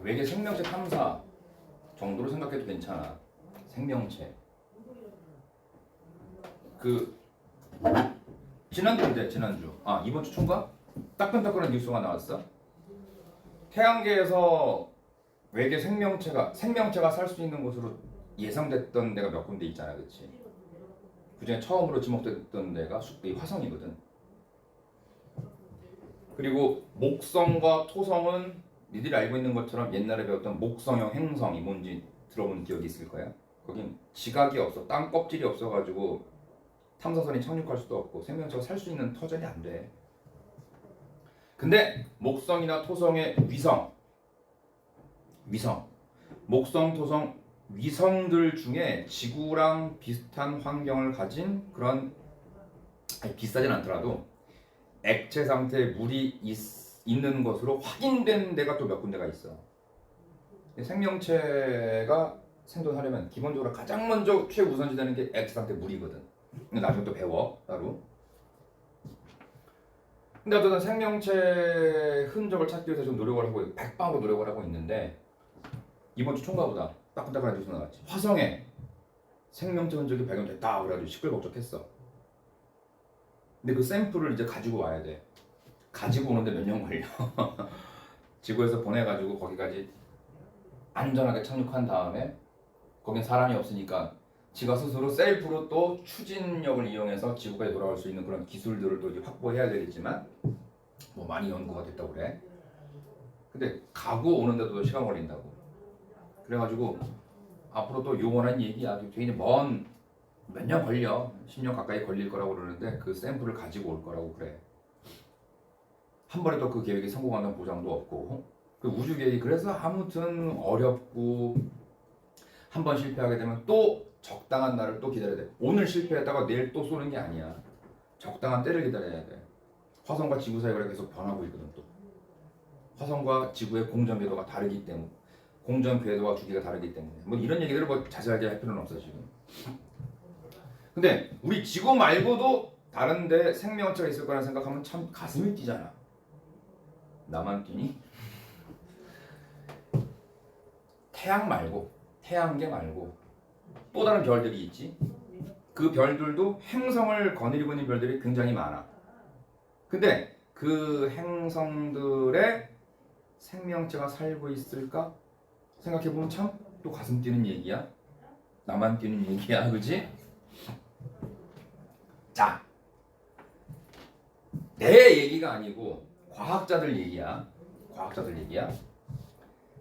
외계 생명체 탐사 정도로 생각해도 괜찮아. 생명체. 그 지난주. 이번 주 초인가? 따끈따끈한 뉴스가 나왔어. 태양계에서 외계 생명체가 살 수 있는 곳으로 예상됐던 데가 몇 군데 있잖아, 그렇지? 그중에 처음으로 지목됐던 데가 이 화성이거든. 그리고 목성과 토성은 니들이 알고 있는 것처럼 옛날에 배웠던 목성형 행성이 뭔지 들어본 기억이 있을 거야. 거긴 지각이 없어, 땅 껍질이 없어가지고 탐사선이 착륙할 수도 없고 생명체가 살 수 있는 터전이 안 돼. 근데 목성이나 토성의 위성, 목성, 토성 위성들 중에 지구랑 비슷한 환경을 가진 그런 비슷하진 않더라도 액체 상태의 물이 있는 것으로 확인된 데가 또 몇 군데가 있어. 생명체가 생존하려면 기본적으로 가장 먼저 최우선시 되는 게 액체 상태 물이거든. 나중에 또 배워 따로. 근데 어쨌든 생명체 흔적을 찾기 위해서 좀 노력을 하고 백방으로 노력을 하고 있는데 이번 주 총가보다 따끈따끈한 뉴스 나왔지. 화성에 생명체 흔적이 발견됐다 그래가지고 시끌벅적했어. 근데 그 샘플을 이제 가지고 와야 돼. 가지고 오는데 몇 년 걸려. 지구에서 보내가지고 거기까지 안전하게 착륙한 다음에 거긴 사람이 없으니까 지가 스스로 셀프로 또 추진력을 이용해서 지구까지 돌아올 수 있는 그런 기술들을 또 이제 확보해야 되겠지만 뭐 많이 연구가 됐다고 그래. 근데 가고 오는데도 시간 걸린다고. 그래가지고 앞으로 또 요원한 얘기야. 굉장히 먼 몇 년 걸려. 10년 가까이 걸릴 거라고 그러는데 그 샘플을 가지고 올 거라고 그래. 한 번에 또 그 계획이 성공한다는 보장도 없고 그 우주 계획이 그래서 아무튼 어렵고 한 번 실패하게 되면 또 적당한 날을 또 기다려야 돼. 오늘 실패했다가 내일 또 쏘는 게 아니야. 적당한 때를 기다려야 돼. 화성과 지구 사이가 계속 변하고 있거든. 또 화성과 지구의 공전 궤도가 다르기 때문에 공전 궤도와 주기가 다르기 때문에 뭐 이런 얘기들을 뭐 자세하게 할 필요는 없어 지금. 근데 우리 지구 말고도 다른데 생명체가 있을 거라는 생각하면 참 가슴이 뛰잖아. 나만 뛰니? 태양계 말고 또 다른 별들이 있지. 그 별들도 행성을 거느리고 있는 별들이 굉장히 많아. 근데 그 행성들의 생명체가 살고 있을까? 생각해보면 참 또 가슴 뛰는 얘기야. 나만 뛰는 얘기야, 그지? 자, 내 얘기가 아니고 과학자들 얘기야.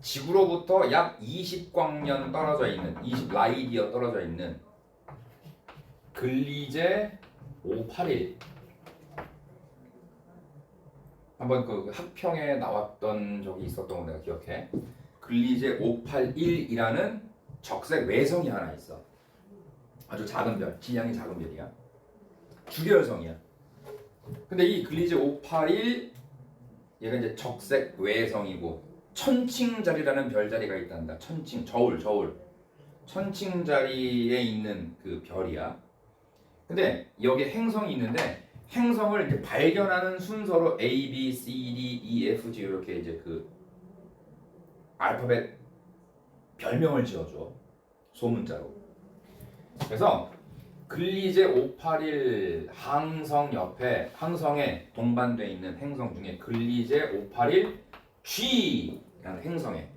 지구로부터 약 20광년 떨어져 있는 20라이디어 떨어져 있는 글리제 581 한번 그 학평에 나왔던 적이 있었던 거 내가 기억해. 글리제 581이라는 적색 외성이 하나 있어. 아주 작은 별, 질량이 작은 별이야. 주계열성이야. 근데 이 글리제 581 얘가 이제 적색 외성이고 천칭자리라는 별자리가 있단다. 저울. 천칭자리에 있는 그 별이야. 근데 여기 행성이 있는데 행성을 이제 발견하는 순서로 A, B, C, D, E, F, G 이렇게 이제 그 알파벳 별명을 지어줘. 소문자로. 그래서 글리제 581 항성에 동반되어 있는 행성 중에 글리제 581 G라는 행성에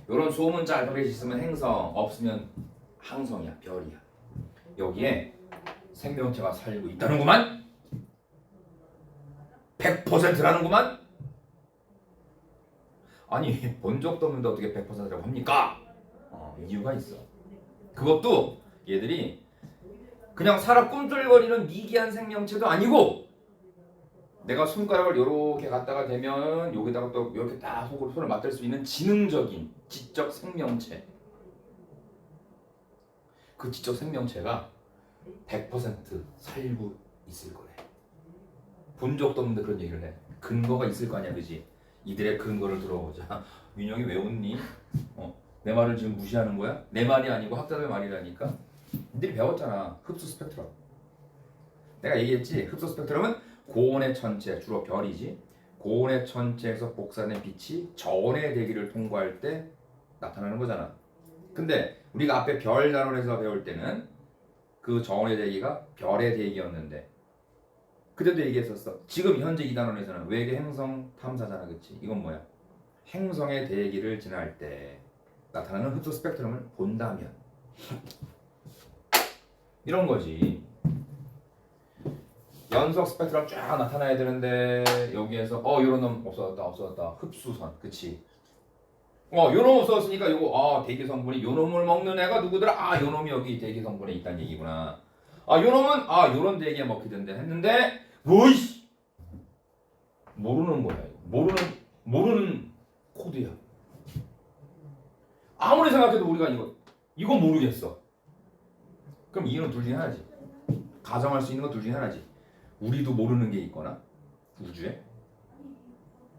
이런 소문자 알파벳이 있으면 행성, 없으면 항성이야, 별이야. 여기에 생명체가 살고 있다는구만. 100%라는구만. 아니 본 적도 없는데 어떻게 100%라고 합니까? 이유가 있어. 그것도 얘들이 그냥 살아 꿈틀거리는 미개한 생명체도 아니고 내가 손가락을 요렇게 갖다가 대면 여기다가 또 이렇게 딱 손을 맞댈 수 있는 지능적인 지적 생명체. 그 지적 생명체가 100% 살고 있을 거래. 본 적도 없는데 그런 얘기를 해. 근거가 있을 거 아니야, 그지? 이들의 근거를 들어보자. 윤영이 왜 웃니? 내 말을 지금 무시하는 거야? 내 말이 아니고 학자들 말이라니까. 니들이 배웠잖아. 흡수 스펙트럼. 내가 얘기했지. 흡수 스펙트럼은 고온의 천체, 주로 별이지. 고온의 천체에서 복사된 빛이 저온의 대기를 통과할 때 나타나는 거잖아. 근데 우리가 앞에 별 단원에서 배울 때는 그 저온의 대기가 별의 대기였는데 그때도 얘기했었어. 지금 현재 이 단원에서는 외계 행성 탐사잖아, 그치? 이건 뭐야? 행성의 대기를 지날 때 나타나는 흡수 스펙트럼을 본다면 이런 거지. 연속 스펙트럼 쫙 나타나야 되는데 여기에서 요런 놈 없어졌다. 흡수선, 그치? 요 놈 없어졌으니까 요거 대기 성분이 요 놈을 먹는 애가 누구더라? 요 놈이 여기 대기 성분에 있다는 얘기구나. 요 놈은 요런 대기에 먹게 된다 했는데 뭐이씨 모르는 거야. 이거. 모르는 코드야. 아무리 생각해도 우리가 이건 모르겠어. 그럼 이유는 둘 중에 하나지. 가정할 수 있는 건 둘 중에 하나지. 우리도 모르는 게 있거나 우주에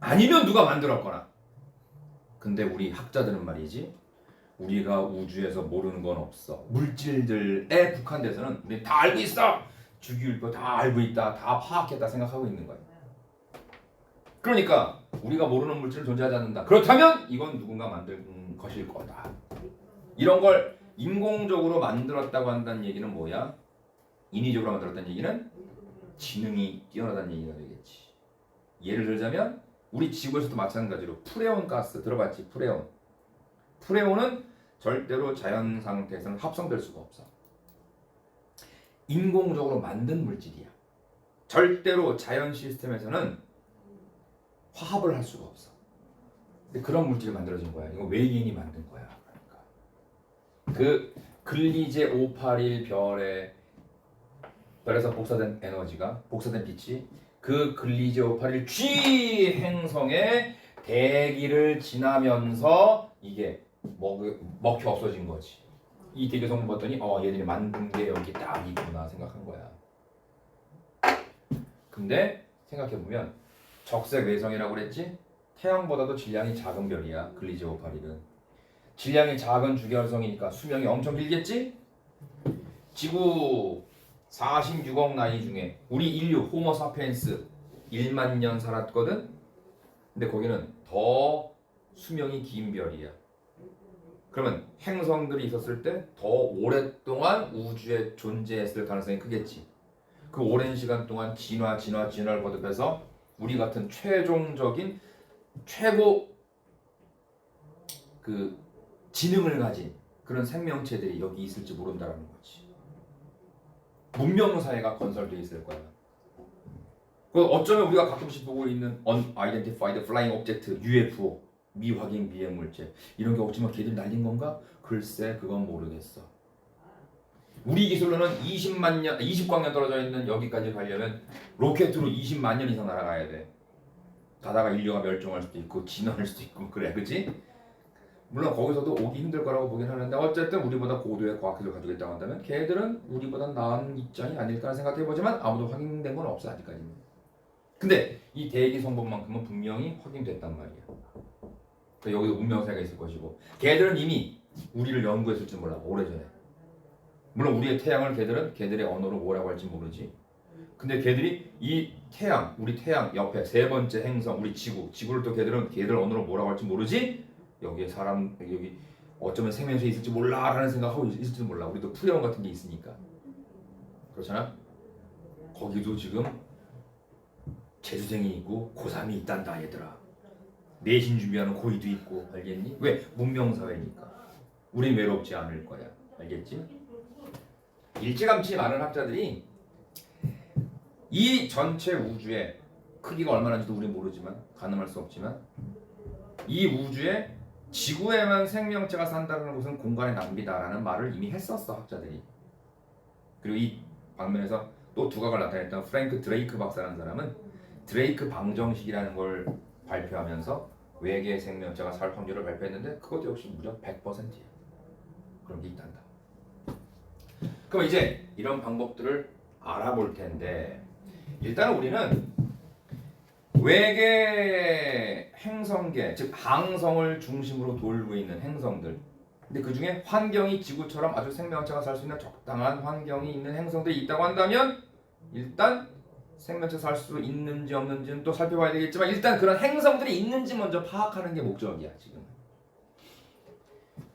아니면 누가 만들었거나. 근데 우리 학자들은 말이지 우리가 우주에서 모르는 건 없어. 물질들에 국한돼서는 우리 다 알고 있어. 주기율표 다 알고 있다. 다 파악했다 생각하고 있는 거야. 그러니까 우리가 모르는 물질은 존재하지 않는다. 그렇다면 이건 누군가 만든 것일 거다. 이런 걸 인공적으로 만들었다고 한다는 얘기는 뭐야? 인위적으로 만들었다는 얘기는 지능이 뛰어나다는 얘기가 되겠지. 예를 들자면 우리 지구에서도 마찬가지로 프레온 가스 들어봤지? 프레온은 절대로 자연 상태에서는 합성될 수가 없어. 인공적으로 만든 물질이야. 절대로 자연 시스템에서는 화합을 할 수가 없어. 근데 그런 물질이 만들어진 거야. 이거 외계인이 만든 거야. 그러니까 그 글리제 581 별에서 복사된 빛이 그 글리제 581 G 행성의 대기를 지나면서 이게 먹혀 없어진 거지. 이 대기 성분 봤더니 얘들이 만든 게 여기 딱 있구나 생각한 거야. 근데 생각해보면 적색 외성이라고 그랬지? 태양보다도 질량이 작은 별이야. 글리제 581은. 질량이 작은 주결성이니까 수명이 엄청 길겠지? 지구 46억 나이 중에 우리 인류 호모 사피엔스 1만 년 살았거든? 근데 거기는 더 수명이 긴 별이야. 그러면 행성들이 있었을 때 더 오랫동안 우주에 존재했을 가능성이 크겠지. 그 오랜 시간 동안 진화를 거듭해서 우리 같은 최종적인 최고 그 지능을 가진 그런 생명체들이 여기 있을지 모른다라는 거지. 문명 사회가 건설되어 있을 거야. 그 어쩌면 우리가 가끔씩 보고 있는 Unidentified Flying Object (UFO) 미확인 비행 물체 이런 게 어쩌면 걔들 날린 건가? 글쎄 그건 모르겠어. 우리 기술로는 20광년 떨어져 있는 여기까지 가려면 로켓으로 20만 년 이상 날아가야 돼. 가다가 인류가 멸종할 수도 있고 진화할 수도 있고 그래, 그치? 물론 거기서도 오기 힘들 거라고 보긴 하는데 어쨌든 우리보다 고도의 과학기술을 가지고 있다고 한다면 걔들은 우리보다 나은 입장이 아닐까 생각해보지만 아무도 확인된 건 없어 아직까지는. 근데 이 대기 성분만큼은 분명히 확인됐단 말이야. 그러니까 여기도 문명사가 있을 것이고 걔들은 이미 우리를 연구했을지 몰라 오래전에. 물론 우리의 태양을 걔들의 언어로 뭐라고 할지 모르지. 근데 걔들이 이 태양, 우리 태양 옆에 세 번째 행성, 우리 지구를 또 걔들 언어로 뭐라고 할지 모르지. 여기에 여기 어쩌면 생명체 있을지 몰라라는 생각하고 있을지 몰라. 우리도 프레온 같은 게 있으니까. 그렇잖아? 거기도 지금 재수생이 있고 고3이 있단다 얘들아. 내신 준비하는 고이도 있고 알겠니? 왜? 문명사회니까. 우린 외롭지 않을 거야. 알겠지? 일찌감치 많은 학자들이 이 전체 우주의 크기가 얼마나인지도 우린 모르지만 가늠할 수 없지만 이 우주에 지구에만 생명체가 산다는 것은 공간의 낭비다라는 말을 이미 했었어 학자들이. 그리고 이 방면에서 또 두각을 나타냈던 프랭크 드레이크 박사라는 사람은 드레이크 방정식이라는 걸 발표하면서 외계 생명체가 살 확률을 발표했는데 그것도 역시 무려 100%야. 그런 게 있단다. 그럼 이제 이런 방법들을 알아볼 텐데 일단 우리는 외계 행성계, 즉 항성을 중심으로 돌고 있는 행성들. 근데 그 중에 환경이 지구처럼 아주 생명체가 살 수 있는 적당한 환경이 있는 행성들이 있다고 한다면 일단 생명체 살 수 있는지 없는지는 또 살펴봐야 되겠지만 일단 그런 행성들이 있는지 먼저 파악하는 게 목적이야 지금.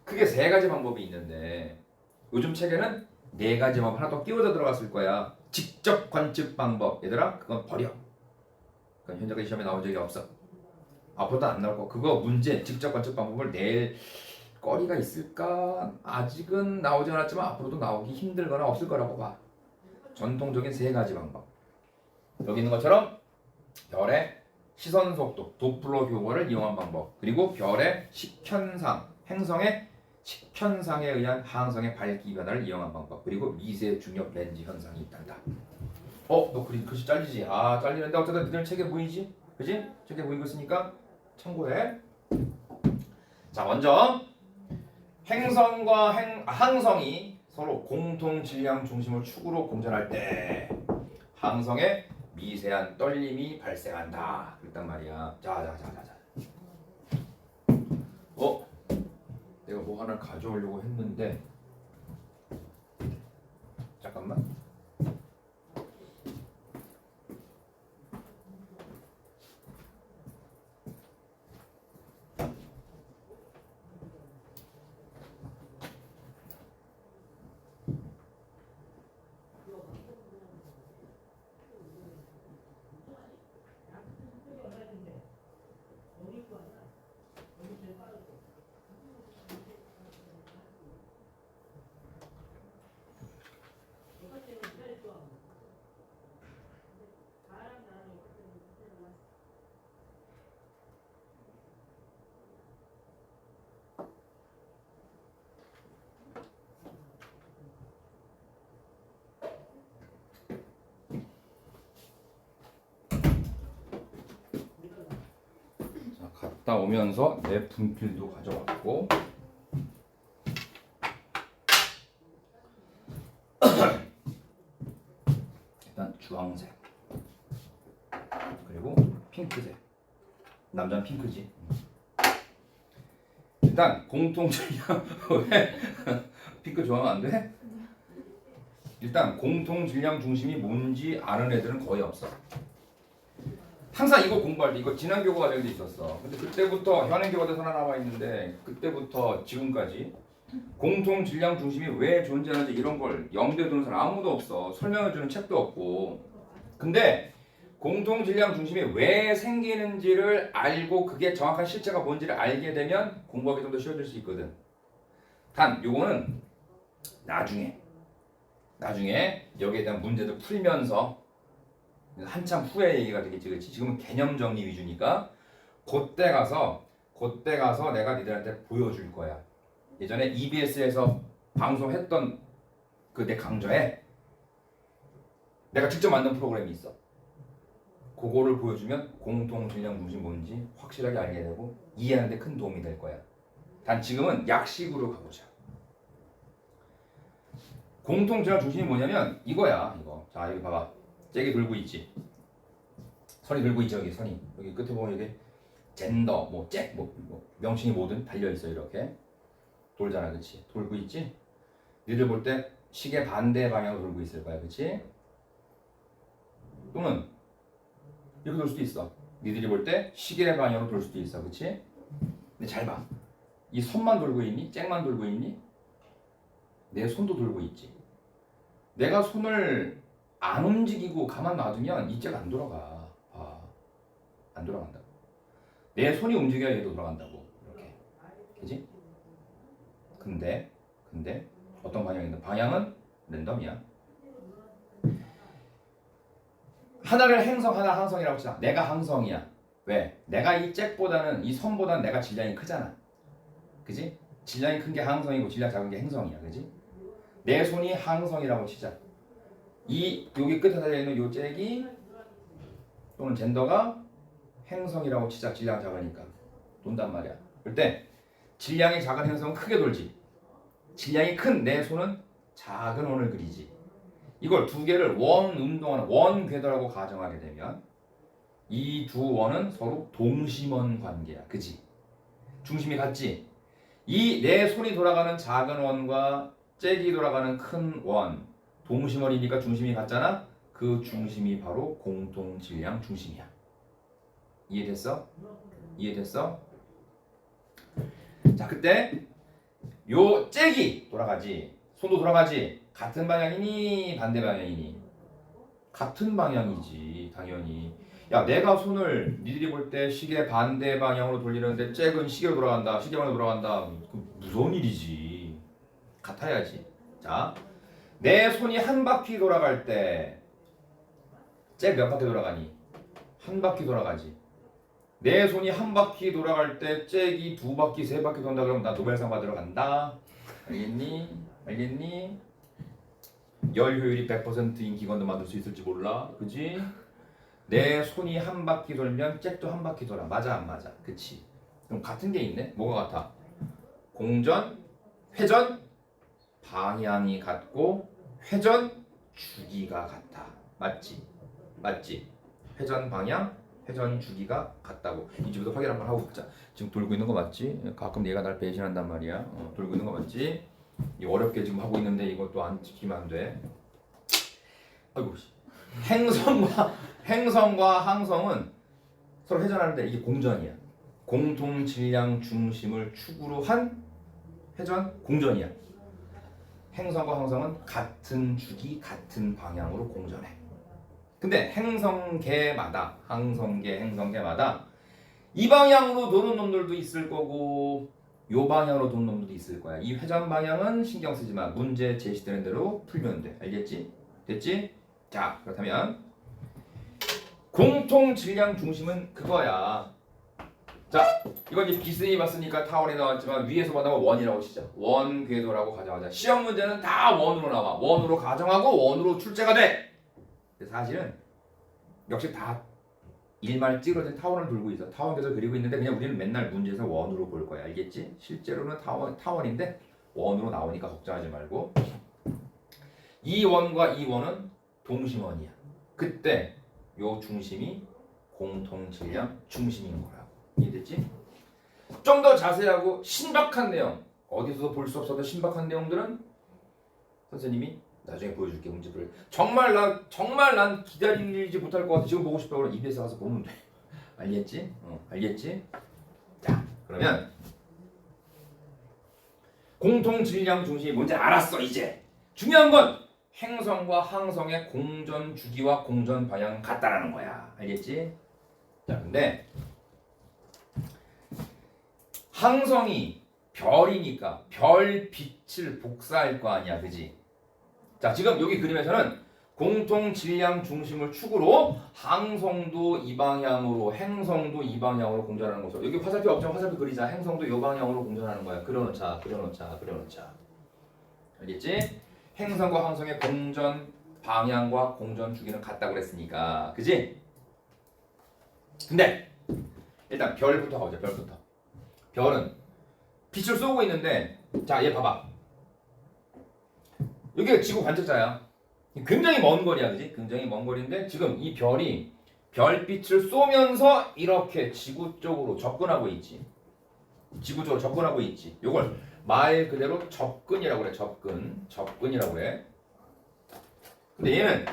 크게 세 가지 방법이 있는데 요즘 책에는 네 가지 방법 하나 더 끼워져 들어갔을 거야. 직접 관측 방법. 얘들아 그건 버려. 그건 현재까지 시험에 나온 적이 없어. 앞으로도 안 나올 거. 그거 문제 직접 관측 방법을 낼 거리가 있을까? 아직은 나오지 않았지만 앞으로도 나오기 힘들거나 없을 거라고 봐. 전통적인 세 가지 방법. 여기 있는 것처럼 별의 시선 속도, 도플러 효과를 이용한 방법. 그리고 별의 식현상, 행성의 식현상에 의한 항성의 밝기 변화를 이용한 방법. 그리고 미세 중력 렌즈 현상이 있단다. 너 글씨 잘리지? 잘리는데 어쨌든 니들 책에 보이지? 그지? 책에 보이고 있으니까 참고해. 자, 먼저 행성과 항성이 서로 공통 질량 중심을 축으로 공전할 때 항성에 미세한 떨림이 발생한다. 그랬단 말이야. 자. 내가 뭐 하나 가져오려고 했는데 잠깐만. 갔다 오면서 내 분필도 가져왔고 일단 주황색 그리고 핑크색. 남자는 핑크지. 일단 공통질량 왜 핑크 좋아하면 안 돼? 일단 공통질량 중심이 뭔지 아는 애들은 거의 없어. 항상 이거 공부할 때 이거 지난 교과 과정에도 있었어. 근데 그때부터 현행 교과서에 하나 나와 있는데 그때부터 지금까지 공통 질량 중심이 왜 존재하는지 이런 걸 염두에 두는 사람 아무도 없어. 설명해주는 책도 없고. 근데 공통 질량 중심이 왜 생기는지를 알고 그게 정확한 실체가 뭔지를 알게 되면 공부하기 좀 더 쉬워질 수 있거든. 단 요거는 나중에 여기에 대한 문제도 풀면서 한참 후에 얘기가 되겠지, 그렇지? 지금은 개념 정리 위주니까 그때 가서 내가 니들한테 보여줄 거야. 예전에 EBS에서 방송했던 그 내 강좌에 내가 직접 만든 프로그램이 있어. 그거를 보여주면 공통 질량 중심 뭔지 확실하게 알게 되고 이해하는 데 큰 도움이 될 거야. 단 지금은 약식으로 가보자. 공통 질량 중심이 뭐냐면 이거야, 이거. 자, 여기 봐봐. 잭이 돌고 있지. 선이 돌고 있죠, 여기 선이. 여기 끝에 보면 이게 젠더, 잭, 명칭이 뭐든 달려 있어 이렇게. 돌잖아, 그렇지? 돌고 있지? 니들 볼 때 시계 반대 방향으로 돌고 있을 거야, 그렇지? 또는 이렇게 돌 수도 있어. 니들이 볼 때 시계 방향으로 돌 수도 있어, 그렇지? 근데 잘 봐. 이 손만 돌고 있니? 잭만 돌고 있니? 내 손도 돌고 있지. 내가 손을 안 움직이고 가만 놔두면 이 잭 안 돌아가. 안 돌아간다고. 내 손이 움직여야 얘도 돌아간다고. 이렇게. 그지? 근데 어떤 방향인데? 방향은 랜덤이야. 하나를 행성, 하나 항성이라고 치자. 내가 항성이야. 왜? 내가 이 잭보다는 이 선보다는 내가 질량이 크잖아. 그지? 질량이 큰 게 항성이고 질량 작은 게 행성이야. 그지? 내 손이 항성이라고 치자. 여기 끝에 달려있는 요 잭이 또는 젠더가 행성이라고 치자. 질량 작으니까 돈단 말이야. 그럴 때 질량이 작은 행성은 크게 돌지. 질량이 큰 내 손은 작은 원을 그리지. 이걸 두 개를 원 운동하는 원 궤도라고 가정하게 되면 이 두 원은 서로 동심원 관계야. 그지? 중심이 같지? 이 내 손이 돌아가는 작은 원과 잭이 돌아가는 큰 원 동심원이니까 중심이 같잖아. 그 중심이 바로 공통 질량 중심이야. 이해됐어? 이해됐어? 자, 그때 요 잭이 돌아가지. 손도 돌아가지. 같은 방향이니 반대 방향이니? 같은 방향이지, 당연히. 야, 내가 손을 니들이 볼 때 시계 반대 방향으로 돌리는데 잭은 시계로 돌아간다. 시계 방향으로 돌아간다. 무서운 일이지. 같아야지. 자, 내 손이 한 바퀴 돌아갈 때 잭 몇 바퀴 돌아가니? 한 바퀴 돌아가지. 내 손이 한 바퀴 돌아갈 때 잭이 두 바퀴, 세 바퀴 돈다 그러면 나 노벨상 받으러 간다. 알겠니? 알겠니? 열 효율이 100%인 기관도 만들 수 있을지 몰라. 그지? 내 손이 한 바퀴 돌면 잭도 한 바퀴 돌아. 맞아 안 맞아? 그치? 그럼 같은 게 있네? 뭐가 같아? 공전, 회전, 방향이 같고 회전, 주기가 같아. 맞지? 맞지? 회전 방향, 회전 주기가 같다고. 이제부터 확인 한번 하고 보자. 지금 돌고 있는 거 맞지? 가끔 얘가 날 배신한단 말이야. 돌고 있는 거 맞지? 이 어렵게 지금 하고 있는데 이것도 안 지키면 안 돼. 아이고. 행성과 항성은 서로 회전하는데 이게 공전이야. 공통 질량 중심을 축으로 한 회전 공전이야. 행성과 항성은 같은 주기, 같은 방향으로 공전해. 근데 행성계마다, 항성계, 행성계마다 이 방향으로 도는 놈들도 있을 거고 요 방향으로 도는 놈들도 있을 거야. 이 회전 방향은 신경 쓰지 마. 문제 제시되는 대로 풀면 돼. 알겠지? 됐지? 자, 그렇다면 공통 질량 중심은 그거야. 자, 이건 이제 비스니 봤으니까 타원이 나왔지만 위에서 보다가 원이라고 치자. 원 궤도라고 가정하자. 시험 문제는 다 원으로 나와. 원으로 가정하고 원으로 출제가 돼. 근데 사실은 역시 다 일말 찌그러진 타원을 돌고 있어. 타원 궤도 그리고 있는데 그냥 우리는 맨날 문제에서 원으로 볼 거야. 알겠지? 실제로는 타원인데 원으로 나오니까 걱정하지 말고. 이 원과 이 원은 동심원이야. 그때 요 중심이 공통 질량 중심인 거야. 이해됐지? 좀 더 자세하고 신박한 내용, 어디서도 볼 수 없어도 신박한 내용들은 선생님이 나중에 보여줄게. 문제를 정말 난 기다리지 못할 것 같아. 지금 보고 싶다 그러면 EBS 가서 보면 돼. 알겠지? 알겠지? 자, 그러면 공통 질량 중심이 뭔지 알았어. 이제 중요한 건 행성과 항성의 공전 주기와 공전 방향은 같다라는 거야. 알겠지? 자, 근데 항성이 별이니까 별 빛을 복사할 거 아니야, 그지? 자, 지금 여기 그림에서는 공통 질량 중심을 축으로 항성도 이 방향으로, 행성도 이 방향으로 공전하는 거죠. 여기 화살표 없지만 화살표 그리자. 행성도 이 방향으로 공전하는 거야. 그려놓자. 알겠지? 행성과 항성의 공전 방향과 공전 주기는 같다고 그랬으니까, 그지? 근데 일단 별부터 가보자. 별은 빛을 쏘고 있는데, 자, 얘 봐봐. 여기가 지구 관측자야. 굉장히 먼 거리야, 그지? 굉장히 먼 거리인데 지금 이 별이 별빛을 쏘면서 이렇게 지구 쪽으로 접근하고 있지. 지구 쪽으로 접근하고 있지. 요걸 말 그대로 접근이라고 그래. 접근이라고 그래. 근데 얘는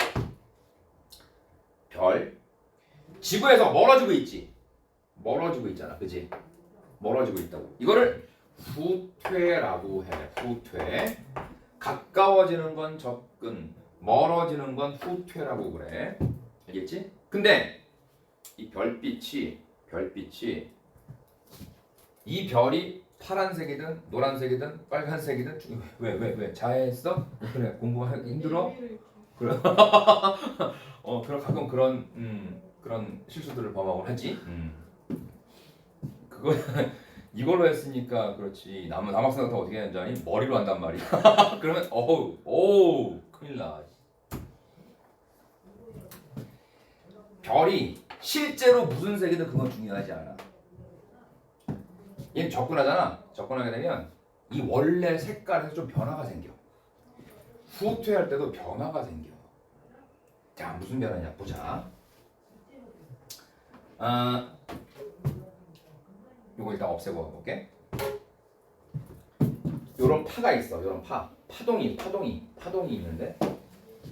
별 지구에서 멀어지고 있지. 멀어지고 있잖아, 그지? 멀어지고 있다고. 이거를 후퇴라고 해. 후퇴. 가까워지는 건 접근, 멀어지는 건 후퇴라고 그래. 알겠지? 근데 이 별빛이 이 별이 파란색이든 노란색이든 빨간색이든 왜 자해했어? 그래, 공부하기 힘들어? 그래. 그럼 가끔 그런 실수들을 범하곤 하지. 그거 이걸로 했으니까 그렇지. 남학생 같은 어떻게 하는지 아니? 머리로 한단 말이야. 그러면 어우 큰일 나. 별이 실제로 무슨 색이든 그건 중요하지 않아. 얘는 접근하잖아. 접근하게 되면 이 원래 색깔에서 좀 변화가 생겨. 후퇴할 때도 변화가 생겨. 자, 무슨 변화냐 보자. 요거 일단 없애고 가볼게. 요런 파가 있어. 요런 파동이 있는데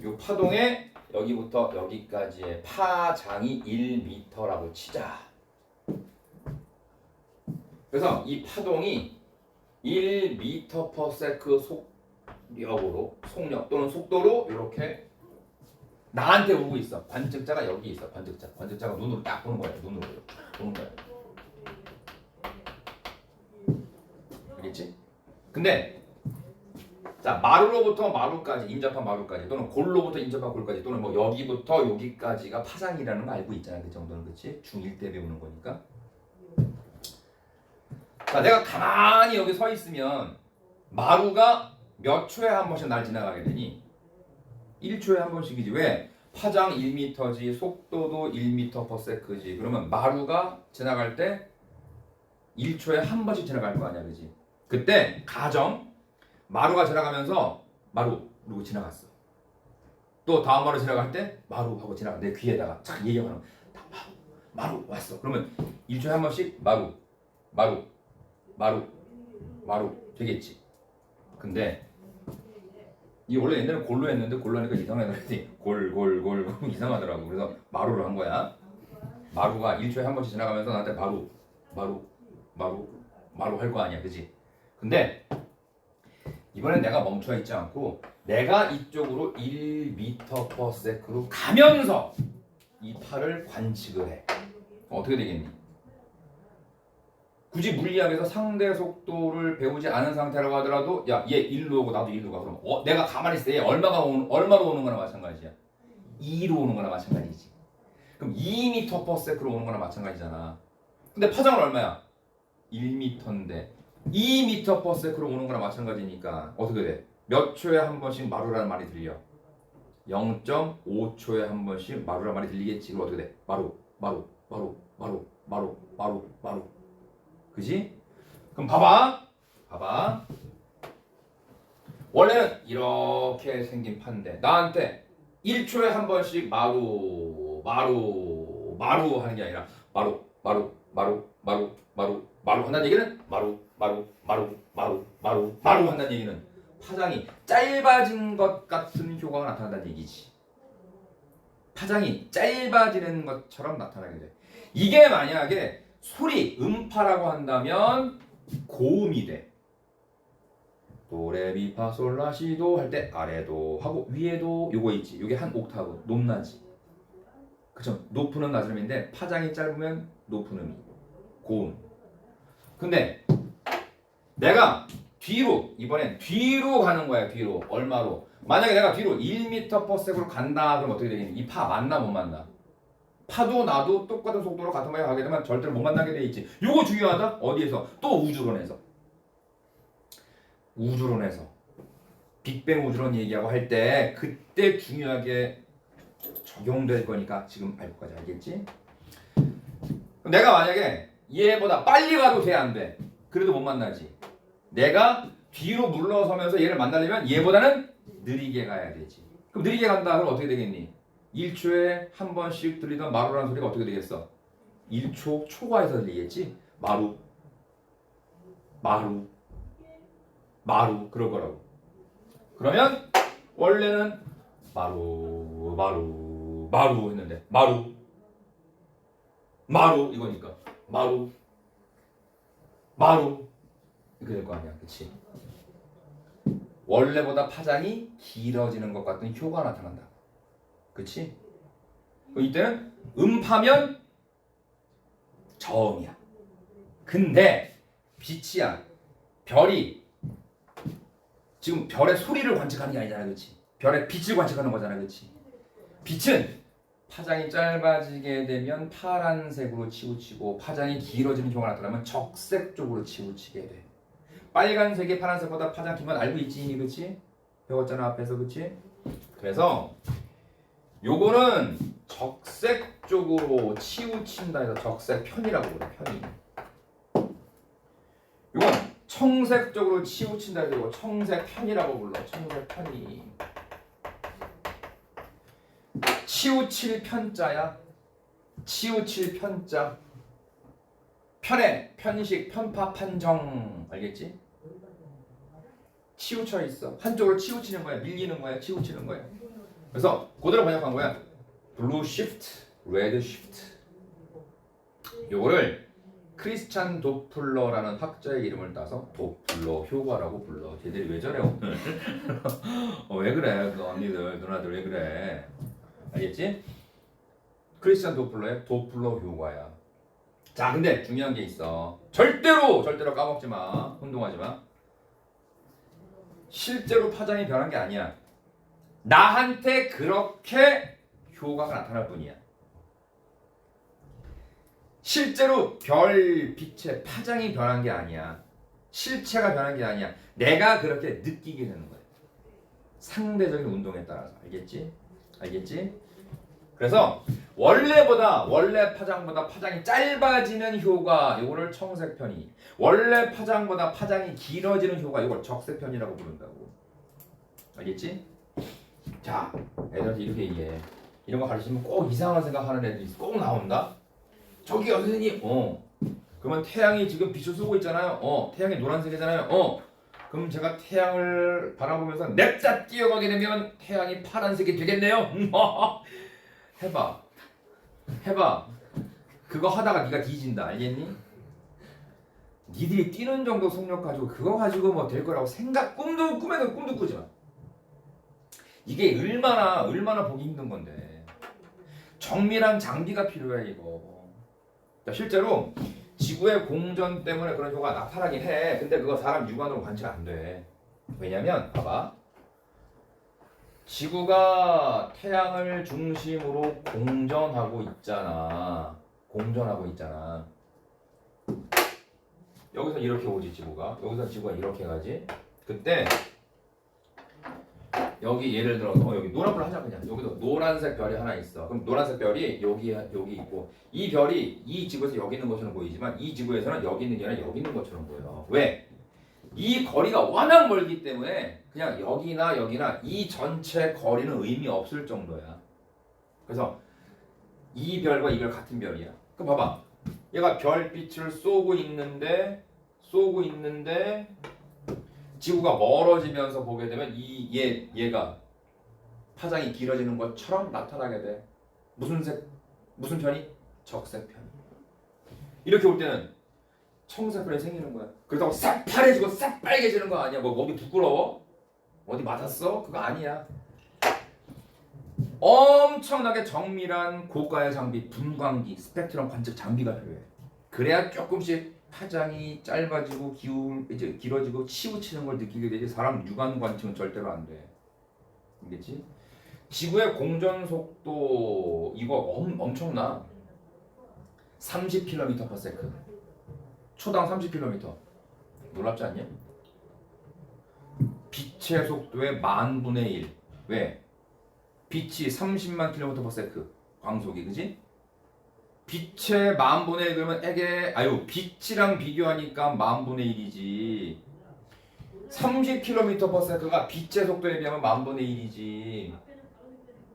요 파동에 여기부터 여기까지의 파장이 1m라고 치자. 그래서 이 파동이 1m/s 속력 또는 속도로 이렇게 나한테 오고 있어. 관측자가 여기 있어. 관측자가 눈으로 딱 보는 거야. 눈으로 보는 거야. 알겠지? 근데 자, 마루로부터 마루까지, 인접한 마루까지, 또는 골로부터 인접한 골까지, 또는 뭐 여기부터 여기까지가 파장이라는 거 알고 있잖아. 그 정도는. 그렇지? 중1 때 배우는 거니까. 자, 내가 가만히 여기 서 있으면 마루가 몇 초에 한 번씩 날 지나가게 되니? 1초에 한 번씩이지. 왜? 파장 1m지, 속도도 1m/s지. 그러면 마루가 지나갈 때 1초에 한 번씩 지나갈 거 아니야, 그지? 그때 가정 마루가 지나가면서 마루 그리고 지나갔어. 또 다음 마루 지나갈 때 마루 하고 지나가. 내 귀에다가 착 얘기하면 마루 왔어. 그러면 1초에 한 번씩 마루 되겠지. 근데 이 원래 옛날에 골로 했는데 골로 하니까 이상하더니 골 이상하더라고. 그래서 마루를 한 거야. 마루가 1초에 한 번씩 지나가면서 나한테 마루 할 거 아니야, 그지? 근데 이번엔 내가 멈춰 있지 않고 내가 이쪽으로 1m/s로 가면서 이 팔을 관측을 해. 어떻게 되겠니? 굳이 물리학에서 상대 속도를 배우지 않은 상태라고 하더라도 야, 얘 1로 오고 나도 1로 가. 그럼 내가 가만히 있을 때 얘 얼마로 오는 거나 마찬가지야. 2로 오는 거나 마찬가지지. 그럼 2m/s로 오는 거나 마찬가지잖아. 근데 파장은 얼마야? 1m인데 2m/s로 오는 거나 마찬가지니까 어떻게 돼? 몇 초에 한 번씩 마루라는 말이 들려? 0.5초에 한 번씩 마루라는 말이 들리겠지. 그럼 어떻게 돼? 마루. 그지? 그럼 봐봐. 원래는 이렇게 생긴 판인데 나한테 1초에 한 번씩 마루 하는 게 아니라 마루 한다는 얘기는 마루 한다는 얘기는 파장이 짧아진 것 같은 효과가 나타난다는 얘기지. 파장이 짧아지는 것처럼 나타나게 돼. 이게 만약에 소리, 음파라고 한다면 고음이 돼. 도레미파솔라시도 할 때 아래도 하고 위에도 요거 있지. 요게 한 옥타브 높낮이. 그쵸? 높은 음 낮은 음인데 파장이 짧으면 높은 음이 고음. 근데 내가 이번엔 뒤로 가는 거야. 뒤로. 얼마로? 만약에 내가 뒤로 1m/s로 간다 그럼 어떻게 되겠니? 이 파 맞나 못 만나? 파도 나도 똑같은 속도로 같은 방향 가게 되면 절대로 못 만나게 돼 있지. 요거 중요하다. 어디에서? 또 우주론에서 빅뱅 우주론 얘기하고 할 때 그때 중요하게 적용될 거니까 지금 알고까지 알겠지? 그럼 내가 만약에 얘보다 빨리 가도 돼 안 돼? 그래도 못 만나지. 내가 뒤로 물러서면서 얘를 만나려면 얘보다는 느리게 가야 되지. 그럼 느리게 간다 그럼 어떻게 되겠니? 1초에 한 번씩 들리던 마루라는 소리가 어떻게 되겠어? 1초 초과해서 들리겠지? 마루 그럴 거라고. 그러면 원래는 마루 했는데 마루 이거니까 마루 이렇게 될 거 아니야, 그치? 원래보다 파장이 길어지는 것 같은 효과가 나타난다. 그치? 이때는 음파면 저음이야. 근데 빛이야. 별이 지금 별의 소리를 관측하는 게 아니잖아, 그치? 별의 빛을 관측하는 거잖아, 그치? 빛은 파장이 짧아지게 되면 파란색으로 치우치고 파장이 길어지는 효과가 나타나면 적색 쪽으로 치우치게 돼. 빨간색이 파란색보다 파장 긴 건 알고 있지 이미, 그치? 배웠잖아 앞에서, 그치? 그래서 요거는 적색 쪽으로 치우친다 해서 적색 편이라고 그래. 편이. 요건 청색 쪽으로 치우친다 해서 이거 청색 편이라고 불러. 청색 편이. 치우칠 편자야. 치우칠 편자. 편에 편식, 편파, 판정. 알겠지? 치우쳐 있어. 한쪽으로 치우치는 거야. 밀리는 거야. 치우치는 거야. 그래서 그대로 번역한 거야. 블루 시프트, 레드 시프트. 요거를 크리스찬 도플러라는 학자의 이름을 따서 도플러 효과라고 불러. 쟤들이 왜 저래 오늘? 왜 그래? 그 언니들, 누나들 왜 그래? 알겠지? 크리스찬 도플러의 도플러 효과야. 자, 근데 중요한 게 있어. 절대로 까먹지 마. 혼동하지 마. 실제로 파장이 변한 게 아니야. 나한테 그렇게 효과가 나타날 뿐이야. 실제로 별 빛의 파장이 변한 게 아니야. 실체가 변한 게 아니야. 내가 그렇게 느끼게 되는 거야. 상대적인 운동에 따라서. 알겠지? 알겠지? 그래서 원래 파장보다 파장이 짧아지는 효과, 요거를 청색편이. 원래 파장보다 파장이 길어지는 효과, 이걸 적색편이라고 부른다고. 알겠지? 자, 애들한테 이렇게 얘기해. 이런 거 가르치면 꼭 이상한 생각하는 애들이 꼭 나온다. 저기요 선생님. 그러면 태양이 지금 빛을 쏘고 있잖아요. 태양이 노란색이잖아요. 그럼 제가 태양을 바라보면서 냅다 뛰어가게 되면 태양이 파란색이 되겠네요. 해봐. 그거 하다가 네가 뒤진다. 알겠니? 니들이 뛰는 정도 속력 가지고 그거 가지고 뭐 될 거라고 꿈도 꾸지 마. 이게 얼마나 보기 힘든 건데. 정밀한 장비가 필요해 이거. 실제로 지구의 공전 때문에 그런 효과가 나타나긴 해. 근데 그거 사람 육안으로 관측 안 돼. 왜냐면 봐봐. 지구가 태양을 중심으로 공전하고 있잖아. 여기서 이렇게 오지 지구가. 여기서 지구가 이렇게 가지. 그때 여기 예를 들어서 여기 노란불 하자 그냥. 여기도 노란색 별이 하나 있어. 그럼 노란색 별이 여기 있고 이 별이 이 지구에서 여기 있는 것처럼 보이지만 이 지구에서는 여기 있는 게 아니라 여기 있는 것처럼 보여. 왜? 이 거리가 워낙 멀기 때문에 그냥 여기나 이 전체 거리는 의미 없을 정도야. 그래서 이 별과 이 별 같은 별이야. 그럼 봐봐. 얘가 별빛을 쏘고 있는데 지구가 멀어지면서 보게 되면 얘가 파장이 길어지는 것처럼 나타나게 돼. 무슨 편이? 적색편. 이렇게 올 때는 청색편이 생기는 거야. 그렇다고 싹 파래지고 싹 빨개지는 거 아니야. 뭐 어디 부끄러워? 어디 맞았어? 그거 아니야. 엄청나게 정밀한 고가의 장비, 분광기, 스펙트럼 관측 장비가 필요해. 그래야 조금씩 파장이 짧아지고 이제 길어지고 치우치는 걸 느끼게 되지. 사람 육안 관측은 절대로 안 돼. 알겠지? 지구의 공전 속도 이거 엄청나. 30km/s. 초당 30km. 놀랍지 않냐? 빛의 속도의 10,000분의 1. 왜? 빛이 30만 km/s. 광속이, 그지? 빛의 10,000분의 1 그러면 빛이랑 비교하니까 10,000분의 1이지. 30km/s가 빛의 속도에 비하면 10,000분의 1이지.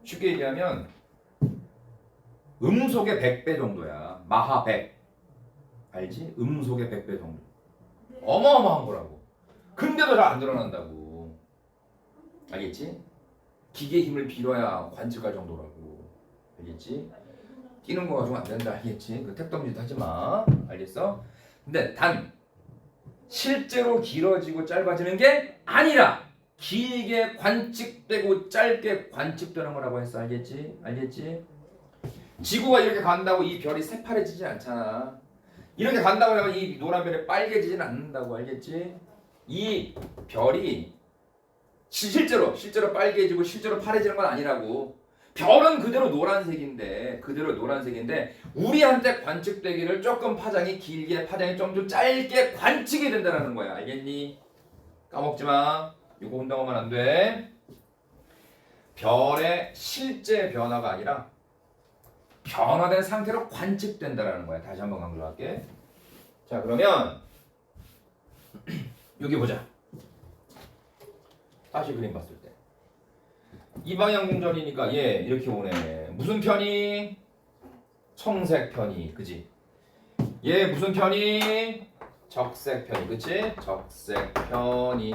쉽게 얘기하면 음속의 100배 정도야. 마하 100. 알지? 음속의 100배 정도. 어마어마한 거라고. 근데도 잘 안 드러난다고. 알겠지? 기계의 힘을 빌어야 관측할 정도라고. 알겠지? 끼는 거 가지고 안 된다. 알겠지? 그 택덤짓 하지 마. 알겠어? 근데 단 실제로 길어지고 짧아지는 게 아니라 길게 관측되고 짧게 관측되는 거라고 했어. 알겠지? 지구가 이렇게 간다고 이 별이 새파래지지 않잖아. 이렇게 간다고 해서 이 노란 별이 빨개지지는 않는다고. 알겠지? 이 별이 실제로 빨개지고 실제로 파래지는 건 아니라고. 별은 그대로 노란색인데 우리한테 관측되기를 조금 파장이 좀 짧게 관측이 된다는 거야. 알겠니? 까먹지 마. 이거 혼동하면 안 돼. 별의 실제 변화가 아니라 변화된 상태로 관측된다는 거야. 다시 한번 강조할게. 자, 그러면 여기 보자. 다시 그림 봤을 때 이 방향 공전이니까 얘 이렇게 오네. 무슨 편이? 청색 편이, 그지? 얘 무슨 편이? 적색 편이, 그치? 적색 편이.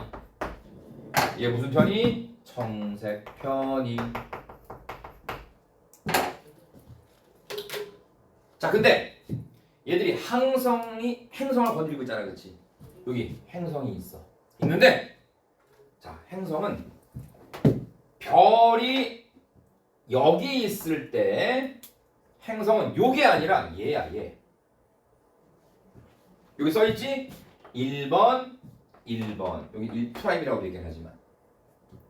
얘 무슨 편이? 청색 편이. 근데 얘들이 행성을 건드리고 있잖아, 그렇지? 여기 행성이 있는데, 자, 행성은 별이 여기 있을 때 행성은 요게 아니라 얘야, 얘. 여기 써있지? 1번, 1번. 여기 1'이라고 얘기는 하지만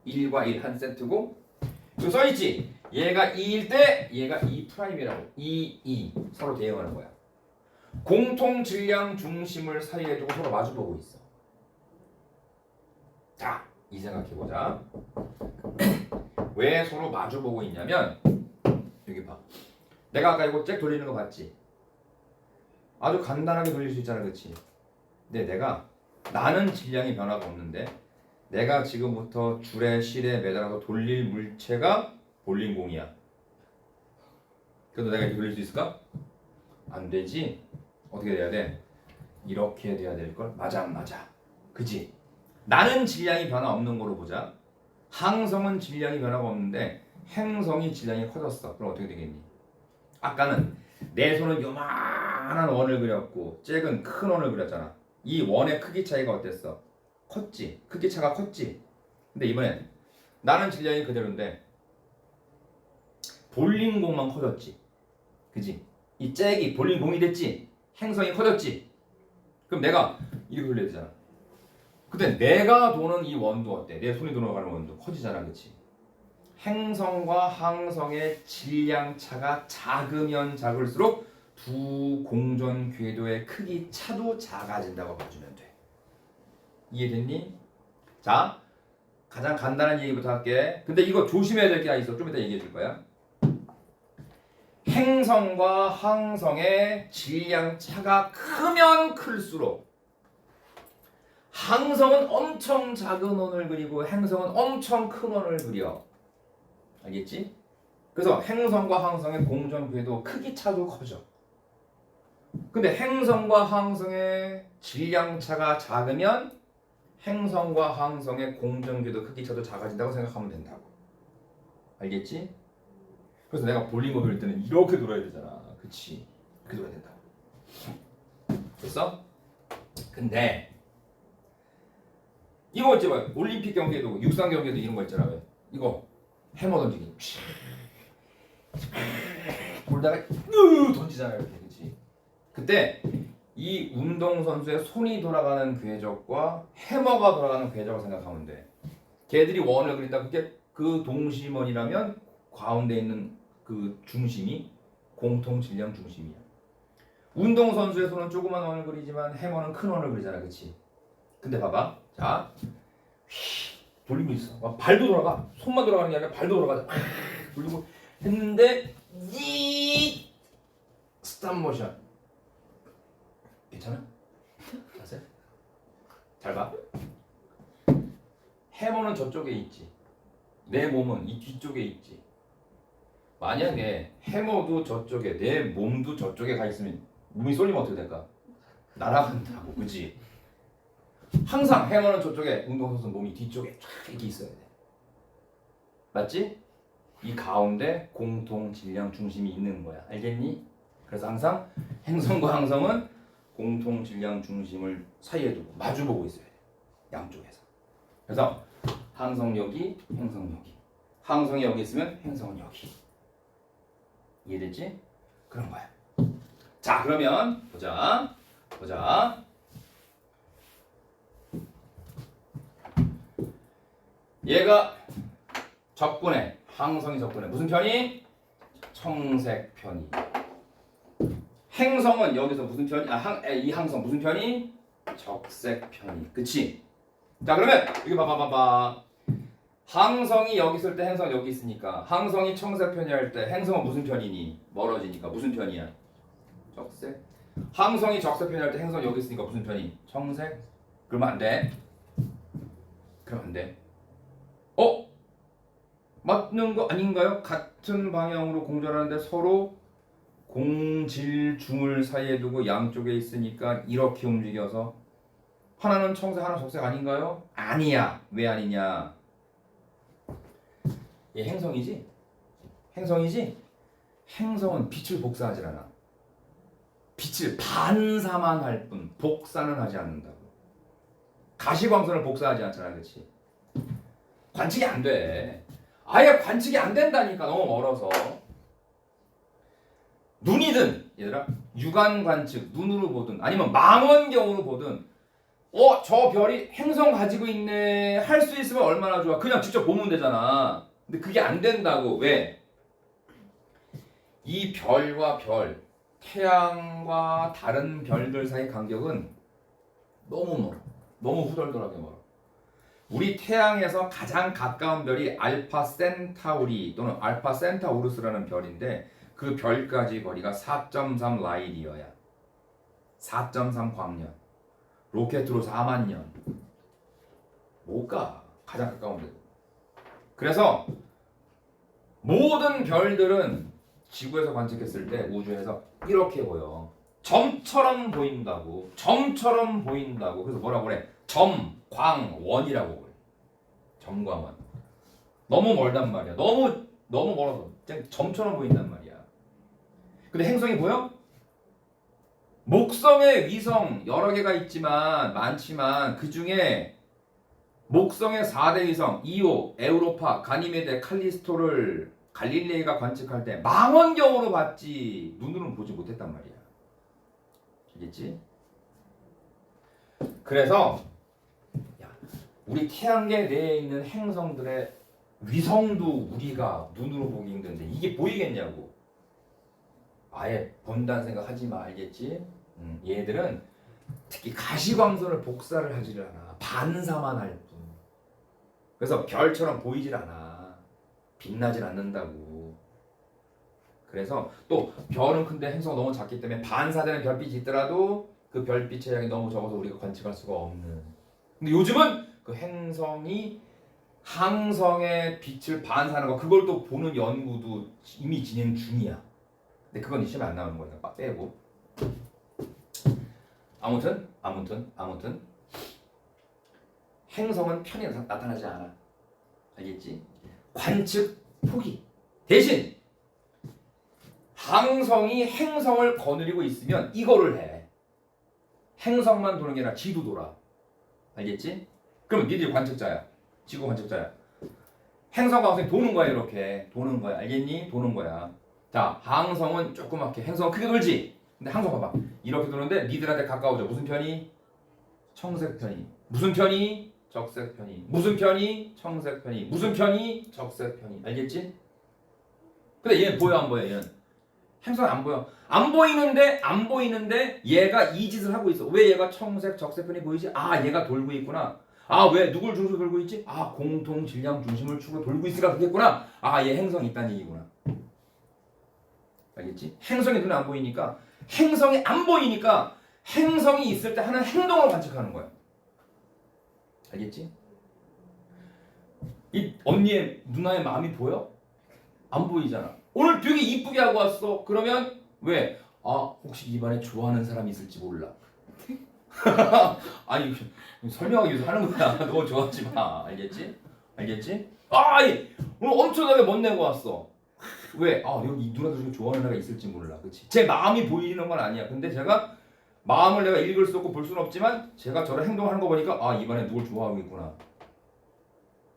1과 1 한 세트고, 여기 써있지? 얘가 2일 때 얘가 2'이라고 2 서로 대응하는 거야. 공통 질량 중심을 사이에 두고 서로 마주보고 있어. 자, 이 생각해보자. 왜 서로 마주보고 있냐면, 여기 봐. 내가 아까 이거 잭 돌리는 거 봤지? 아주 간단하게 돌릴 수 있잖아, 그치? 근데 나는 질량이 변화가 없는데, 내가 지금부터 줄에 실에 매달아서 돌릴 물체가 볼링공이야. 그래도 내가 이렇게 돌릴 수 있을까? 안 되지? 어떻게 돼야 돼? 이렇게 돼야 될걸? 맞아. 그지? 나는 질량이 변화 없는 거로 보자. 항성은 질량이 변화가 없는데 행성이 질량이 커졌어. 그럼 어떻게 되겠니? 아까는 내 손은 요만한 원을 그렸고 잭은 큰 원을 그렸잖아. 이 원의 크기 차이가 어땠어? 컸지? 크기 차가 컸지? 근데 이번엔 나는 질량이 그대로인데 볼링공만 커졌지? 그지? 이 잭이 볼링공이 됐지? 행성이 커졌지? 그럼 내가 이렇게 돌려야 되잖아. 근데 내가 도는 이 원도 어때? 내 손이 돌아가는 원도 커지잖아, 그치? 행성과 항성의 질량 차가 작으면 작을수록 두 공전 궤도의 크기 차도 작아진다고 봐주면 돼. 이해됐니? 자, 가장 간단한 얘기부터 할게. 근데 이거 조심해야 될 게 하나 있어. 좀 이따 얘기해 줄 거야. 행성과 항성의 질량 차가 크면 클수록 항성은 엄청 작은 원을 그리고 행성은 엄청 큰 원을 그려. 알겠지? 그래서 행성과 항성의 공전 궤도 크기 차도 커져. 근데 행성과 항성의 질량 차가 작으면 행성과 항성의 공전 궤도 크기 차도 작아진다고 생각하면 된다고. 알겠지? 그래서 내가 볼링공 돌릴 때는 이렇게 돌아야 되잖아. 그치? 이렇게 돌아야 된다고. 됐어? 근데 이거 있지 봐. 올림픽 경기에도 육상 경기에도 이런 거 있잖아. 왜? 이거 해머 던지기. 돌다가 던지잖아, 이렇게. 그치? 그때 이 운동선수의 손이 돌아가는 궤적과 해머가 돌아가는 궤적을 생각하면 돼. 걔들이 원을 그린다. 그게 그 동심원이라면 가운데 있는 그 중심이 공통 질량 중심이야. 운동선수의 손은 조그만 원을 그리지만 해머는 큰 원을 그리잖아, 그치? 근데 봐봐. 자, 돌리고 있어. 막 발도 돌아가. 손만 돌아가는 게 아니라 발도 돌아가자. 돌리고 했는데 이 스탑 모션. 괜찮아? 자세? 잘 봐. 해머는 저쪽에 있지. 내 몸은 이 뒤쪽에 있지. 만약에 해머도 저쪽에 내 몸도 저쪽에 가 있으면 몸이 쏠리면 어떻게 될까? 날아간다고, 그치? 항상 해머는 저쪽에, 운동선수 몸이 뒤쪽에 쫙 이렇게 있어야 돼. 맞지? 이 가운데 공통 질량 중심이 있는 거야. 알겠니? 그래서 항상 행성과 항성은 공통 질량 중심을 사이에 두고 마주보고 있어야 돼. 양쪽에서. 그래서 항성 여기, 행성 여기. 항성이 여기 있으면 행성은 여기. 이해됐지? 그런 거야. 자, 그러면 보자. 얘가 적분해. 항성이 적분해. 무슨 편이? 청색 편이. 행성은 여기서 무슨 편이? 이 항성 무슨 편이? 적색 편이. 그치? 자, 그러면 여기 봐봐. 항성이 여기 있을 때 행성은 여기 있으니까 항성이 청색 편이 할 때 행성은 무슨 편이니? 멀어지니까 무슨 편이야? 적색. 항성이 적색 편이 할 때 행성은 여기 있으니까 무슨 편이? 청색. 그러면 안 돼. 맞는 거 아닌가요? 같은 방향으로 공전하는데 서로 공질중을 사이에 두고 양쪽에 있으니까 이렇게 움직여서 하나는 청색 하나 적색 아닌가요? 아니야. 왜 아니냐? 얘 행성이지? 행성은 빛을 복사하질 않아. 빛을 반사만 할 뿐 복사는 하지 않는다고. 가시광선을 복사하지 않잖아, 그렇지? 관측이 안 돼. 아예 관측이 안 된다니까, 너무 멀어서. 눈이든 얘들아 육안 관측 눈으로 보든 아니면 망원경으로 보든 저 별이 행성 가지고 있네 할 수 있으면 얼마나 좋아. 그냥 직접 보면 되잖아. 근데 그게 안 된다고. 왜? 이 별과 별, 태양과 다른 별들 사이 간격은 너무 멀어. 너무 후덜덜하게 멀어. 우리 태양에서 가장 가까운 별이 알파 센타우리 또는 알파 센타우루스라는 별인데 그 별까지 거리가 4.3 라이디어야. 4.3 광년. 로켓으로 4만 년. 못 가. 가장 가까운 데. 그래서 모든 별들은 지구에서 관측했을 때 우주에서 이렇게 보여. 점처럼 보인다고. 점처럼 보인다고. 그래서 뭐라고 그래? 점광원이라고 그래. 점광원. 너무 멀단 말이야. 너무 멀어서 그냥 점처럼 보인단 말이야. 근데 행성이 보여? 목성의 위성 여러 개가 있지만 많지만 그 중에 목성의 4대 위성 이오, 에우로파, 가니메데, 칼리스토를 갈릴레이가 관측할 때 망원경으로 봤지 눈으로는 보지 못했단 말이야. 알겠지? 그래서 우리 태양계 내에 있는 행성들의 위성도 우리가 눈으로 보기 힘든데 이게 보이겠냐고. 아예 본다는 생각 하지 마. 알겠지? 얘들은 특히 가시광선을 복사를 하지를 않아. 반사만 할 뿐. 그래서 별처럼 보이질 않아. 빛나질 않는다고. 그래서 또 별은 큰데 행성은 너무 작기 때문에 반사되는 별빛이 있더라도 그 별빛의 양이 너무 적어서 우리가 관측할 수가 없는. 근데 요즘은 그 행성이 항성의 빛을 반사하는 거 그걸 또 보는 연구도 이미 진행 중이야. 근데 그건 시험에 안 나오는 거니까 빼고. 아무튼 행성은 편히 나타나지 않아. 알겠지? 관측 포기. 대신 항성이 행성을 거느리고 있으면 이거를 해. 행성만 도는 게 아니라 지도 돌아. 알겠지? 그럼 니들이 관측자야. 지구 관측자야. 행성과 항성이 도는 거야. 이렇게 도는 거야. 알겠니? 도는 거야. 자, 항성은 조그맣게 행성은 크게 돌지. 근데 항성 봐봐. 이렇게 도는데 니들한테 가까워져. 무슨 편이? 청색 편이. 무슨 편이? 적색 편이. 무슨 편이? 청색 편이. 무슨 편이? 적색 편이. 알겠지? 근데 얘는 보여 안 보여? 얘는 행성은 안 보여. 안 보이는데 얘가 이 짓을 하고 있어. 왜 얘가 청색 적색 편이 보이지? 아, 얘가 돌고 있구나. 아, 왜 누굴 중심으로 돌고 있지? 아, 공통 질량 중심을 축으로 돌고 있으니까 그렇겠구나. 아, 얘 행성이 있다는 얘기구나. 알겠지? 행성이 눈에 안 보이니까 행성이 안 보이니까 행성이 있을 때 하는 행동을 관측하는 거야. 알겠지? 이 언니의 누나의 마음이 보여? 안 보이잖아. 오늘 되게 이쁘게 하고 왔어. 그러면 왜? 아, 혹시 입안에 좋아하는 사람이 있을지 몰라. 아니 설명하기 위해서 하는 거야. 너 좋아하지 마. 알겠지? 오늘 엄청나게 멋내고 왔어. 왜? 아, 여기 누나도 중에 좋아하는 애가 있을지 몰라. 그치? 제 마음이 보이는 건 아니야. 근데 제가 마음을 내가 읽을 수 없고 볼 수는 없지만 제가 저런 행동하는 거 보니까 아, 입안에 누굴 좋아하고 있구나.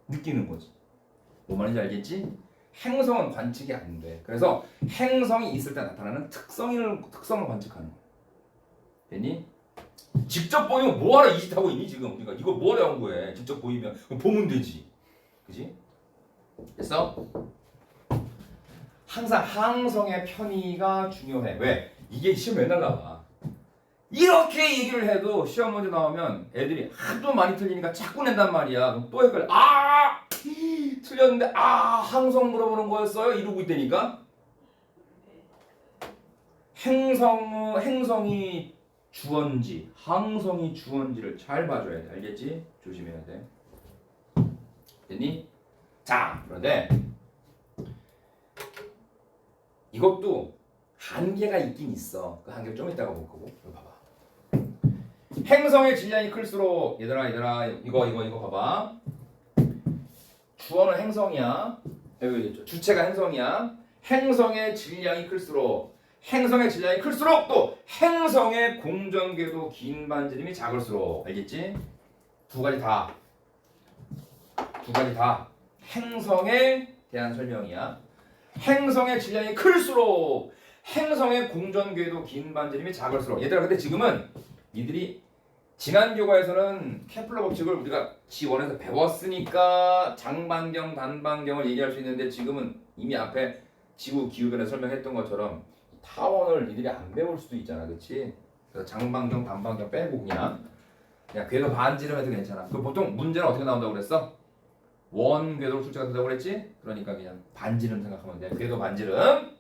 느끼는 거지. 뭔 말인지 알겠지? 행성은 관측이 안 돼. 그래서 행성이 있을 때 나타나는 특성을 관측하는 거야. 됐니? 직접 보이면 뭐하러 이 짓 하고 있니 지금? 그러니까 이거 뭐하러 연구해? 직접 보이면 보면 되지. 그지? 됐어? 항상 항성의 편의가 중요해. 왜? 이게 시험 맨날 나와. 이렇게 얘기를 해도 시험 문제 나오면 애들이 하도 많이 틀리니까 자꾸 낸단 말이야. 그럼 또 헷갈려. 아! 틀렸는데 항성 물어보는 거였어요? 이러고 있다니까. 행성이 주원지, 항성이 주원지를 잘 봐줘야 돼. 알겠지? 조심해야 돼. 됐니? 자, 그런데 이것도 한계가 있긴 있어. 그 한계를 좀 이따가 볼 거고. 이거 봐봐. 행성의 질량이 클수록 얘들아 이거 봐봐. 주어는 행성이야. 여기 주체가 행성이야. 행성의 질량이 클수록 행성의 질량이 클수록 또 행성의 공전궤도 긴 반지름이 작을수록 알겠지? 두 가지 다 행성에 대한 설명이야. 행성의 질량이 클수록 행성의 공전궤도 긴 반지름이 작을수록 얘들아 근데 지금은 니들이 지난 교과에서는 케플러 법칙을 우리가 G1에서 배웠으니까 장반경 단반경을 얘기할 수 있는데 지금은 이미 앞에 지구 기후변에 설명했던 것처럼 타원을 니들이 안 배울 수도 있잖아 그치? 그래서 장반경 단반경 빼고 그냥 궤도 반지름 해도 괜찮아. 그 보통 문제는 어떻게 나온다고 그랬어? 원 궤도로 출제가 된다고 그랬지? 그러니까 그냥 반지름 생각하면 돼. 궤도 반지름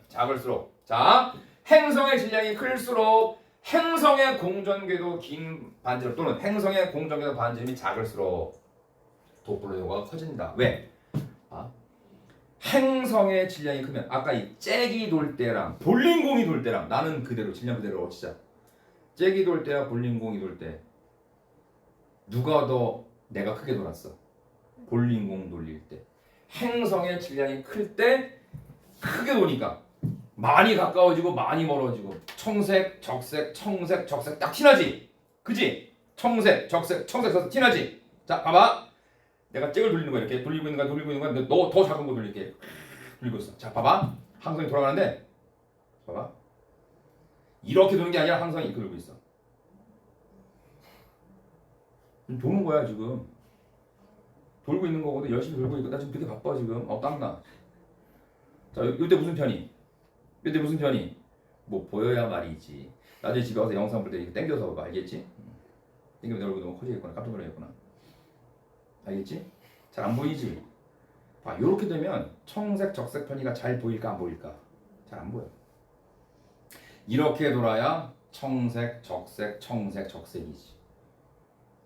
작을수록 자 행성의 질량이 클수록 행성의 공전궤도 긴 반지름 또는 행성의 공전궤도 반지름이 작을수록 도플러 효과가 커진다. 왜? 행성의 질량이 크면 아까 이 잭이 돌 때랑 볼링공이 돌 때랑 나는 그대로 질량 그대로 치자. 잭이 돌 때와 볼링공이 돌 때 누가 더 내가 크게 돌았어? 볼링공 돌릴 때. 행성의 질량이 클 때 크게 도니까 많이 가까워지고 많이 멀어지고 청색, 적색, 청색, 적색 딱 티나지? 그지? 청색, 적색, 청색, 적색 티나지? 자 봐봐. 내가 잭을 돌리는 거야. 이렇게 돌리고 있는 거야. 근데 너 더 작은 거 돌릴게. 돌리고 있어. 자 봐봐. 항성이 돌아가는데 봐봐. 이렇게 도는 게 아니라 항성이 이렇게 돌고 있어. 도는 거야 지금. 돌고 있는 거거든. 열심히 돌고 있고 나 지금 되게 바빠 지금. 땀나. 자 이때 무슨 편이? 이때 무슨 편이? 뭐 보여야 말이지. 나중에 집에 와서 영상 볼 때 이렇게 당겨서 봐. 알겠지? 당기면 내 얼굴 너무 커지겠구나. 깜짝 놀라겠구나. 알겠지? 잘 안 보이지? 봐, 요렇게 되면 청색, 적색 편이가 잘 보일까 안 보일까? 잘 안 보여. 이렇게 돌아야 청색, 적색, 청색, 적색이지.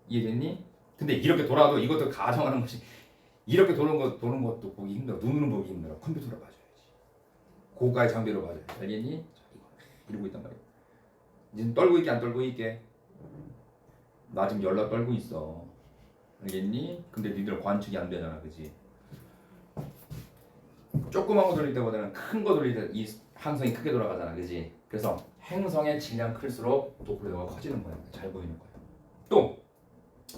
이해됐니? 근데 이렇게 돌아도 이것도 가정하는 것이 이렇게 도는 것도 보기 힘들어. 눈으로 보기 힘들어. 컴퓨터로 봐줘야지. 고가의 장비로 봐줘야지. 알겠니? 자, 이러고 있단 말이야. 지금 떨고 있게 안 떨고 있게? 나 지금 연락 떨고 있어. 알겠니? 근데 니들 관측이 안 되잖아, 그지? 조그만 거 돌릴 때보다는 큰 거 돌릴 때 이 항성이 크게 돌아가잖아, 그지? 그래서 행성의 질량 클수록 도플러가 커지는 거야. 잘 보이는 거야. 또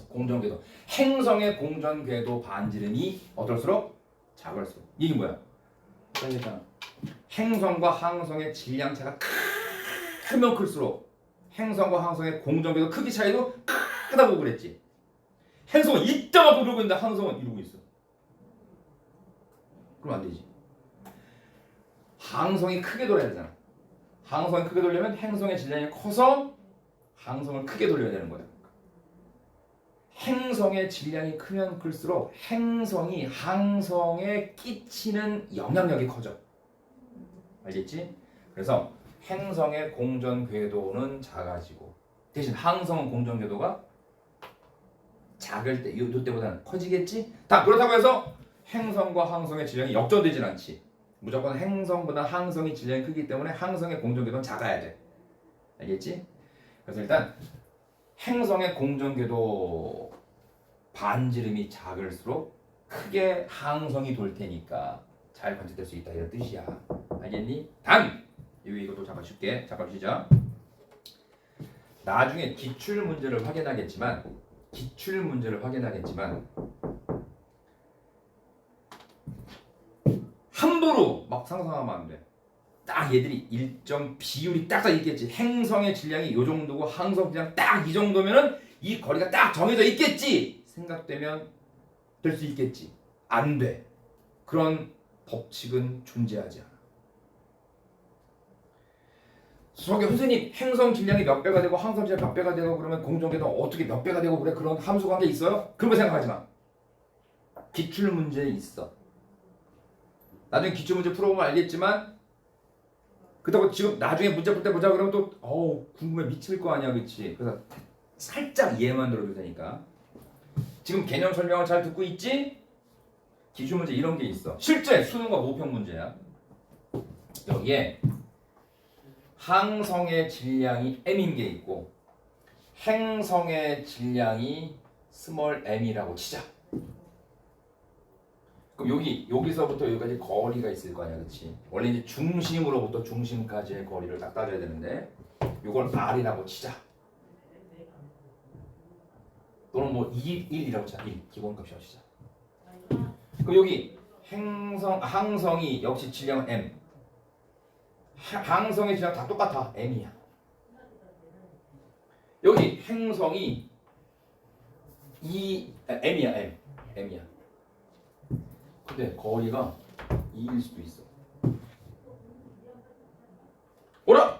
공전궤도 행성의 공전궤도 반지름이 어떨수록 작을수록 이게 뭐야? 그러니까 행성과 항성의 질량 차가 크면 클수록 행성과 항성의 공전궤도 크기 차이도 크다고 그랬지. 행성은 이따가 돌고 있는데 항성은 이러고 있어. 그럼 안 되지. 항성이 크게 돌아야 되잖아. 항성이 크게 돌려면 행성의 질량이 커서 항성을 크게 돌려야 되는 거야. 행성의 질량이 크면 클수록 행성이 항성에 끼치는 영향력이 커져. 알겠지? 그래서 행성의 공전 궤도는 작아지고 대신 항성은 공전 궤도가 작을 때 이때보다는 커지겠지? 다 그렇다고 해서 행성과 항성의 질량이 역전되진 않지. 무조건 행성보다 항성이 질량이 크기 때문에 항성의 공전 궤도는 작아야 돼. 알겠지? 그래서 일단 행성의 공전 궤도 반지름이 작을수록 크게 항성이 돌 테니까 잘 관측될 수 있다 이런 뜻이야. 알겠니? 단! 이것도 잠깐 쉽게 잠깐 쉬자. 나중에 기출 문제를 확인하겠지만 함부로 막 상상하면 안 돼. 딱 얘들이 일정 비율이 딱딱 있겠지. 행성의 질량이 이 정도고 항성 질량 딱 이 정도면은 이 거리가 딱 정해져 있겠지. 생각되면 될 수 있겠지. 안 돼. 그런 법칙은 존재하지 않아. 저기 선생님 행성 질량이 몇 배가 되고 항성 질량 몇 배가 되고 그러면 공전궤도 어떻게 몇 배가 되고 그래 그런 함수 관계 있어요? 그런 거 생각하지 마. 기출 문제에 있어. 나중에 기출 문제 풀어보면 알겠지만 그렇다고 지금 나중에 문제 풀 때 보자 그러면 또 궁금해 미칠 거 아니야, 그렇지? 그래서 살짝 이해만 들어줄 테니까 지금 개념 설명을 잘 듣고 있지? 기출 문제 이런 게 있어. 실제 수능과 모평 문제야. 여기에 항성의 질량이 m인 게 있고 행성의 질량이 스몰 m이라고 치자. 그럼 여기서부터 여기까지 거리가 있을 거 아니야, 그렇지? 원래 이제 중심으로부터 중심까지의 거리를 딱 따져야 되는데 이걸 R이라고 치자. 또는 뭐 1이라고 치자. 1 기본값이라고 치자. 그럼 여기 항성이 역시 질량은 m. 항성의 질량 다 똑같아. m이야. 여기 행성이 m이야. m이야. 근데 거리가 2일 수도 있어. 뭐라?